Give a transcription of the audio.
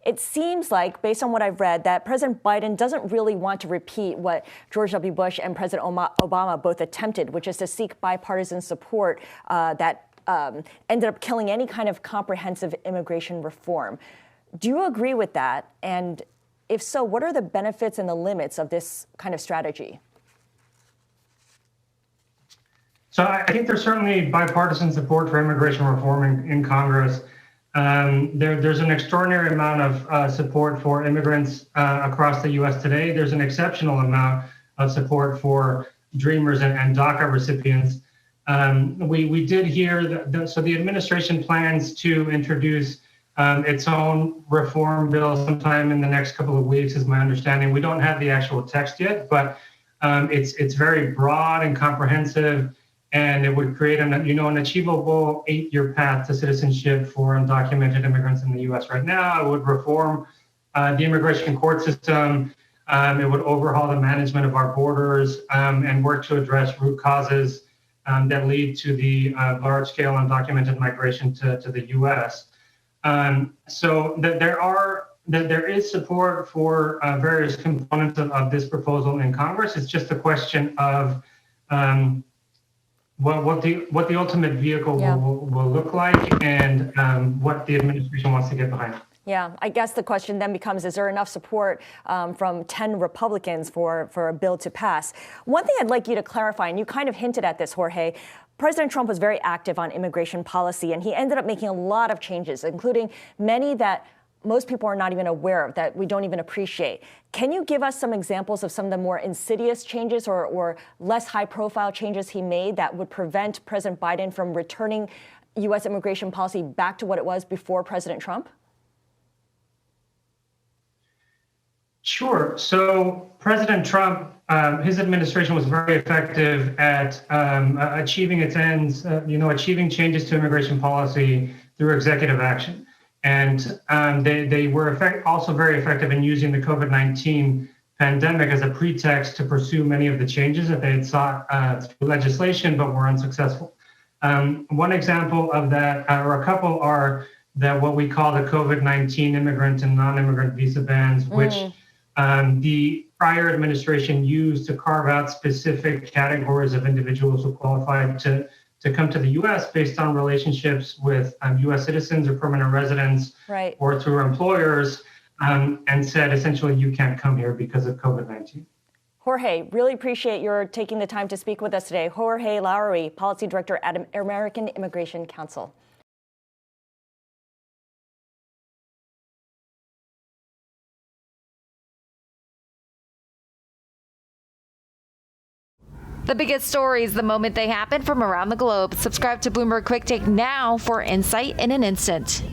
it seems like, based on what I've read, that President Biden doesn't really want to repeat what George W. Bush and President Obama both attempted, which is to seek bipartisan support that ended up killing any kind of comprehensive immigration reform. Do you agree with that? And if so, what are the benefits and the limits of this kind of strategy? So I think there's certainly bipartisan support for immigration reform in Congress. There's an extraordinary amount of support for immigrants across the U.S. today. There's an exceptional amount of support for Dreamers and DACA recipients. We did hear so the administration plans to introduce its own reform bill sometime in the next couple of weeks, is my understanding. We don't have the actual text yet, but it's very broad and comprehensive. And it would create an achievable 8-year path to citizenship for undocumented immigrants in the U.S. right now. It would reform the immigration court system. It would overhaul the management of our borders and work to address root causes that lead to the large-scale undocumented migration to the U.S. So that there is support for various components of this proposal in Congress. It's just a question of what the ultimate vehicle will look like and what the administration wants to get behind. Yeah, I guess the question then becomes, is there enough support from 10 Republicans for a bill to pass? One thing I'd like you to clarify, and you kind of hinted at this, Jorge, President Trump was very active on immigration policy, and he ended up making a lot of changes, including many that most people are not even aware of, that we don't even appreciate. Can you give us some examples of some of the more insidious changes or less high-profile changes he made that would prevent President Biden from returning U.S. immigration policy back to what it was before President Trump? Sure. So President Trump, his administration was very effective at achieving its ends, achieving changes to immigration policy through executive action. And they were also very effective in using the COVID-19 pandemic as a pretext to pursue many of the changes that they had sought through legislation, but were unsuccessful. One example of that, or a couple, are what we call the COVID-19 immigrant and non-immigrant visa bans, which the prior administration used to carve out specific categories of individuals who qualified to come to the U.S. based on relationships with U.S. citizens or permanent residents, right, or through employers, and said essentially you can't come here because of COVID-19. Jorge, really appreciate your taking the time to speak with us today. Jorge Lowry, Policy Director at American Immigration Council. The biggest stories the moment they happen from around the globe. Subscribe to Bloomberg Quicktake now for insight in an instant.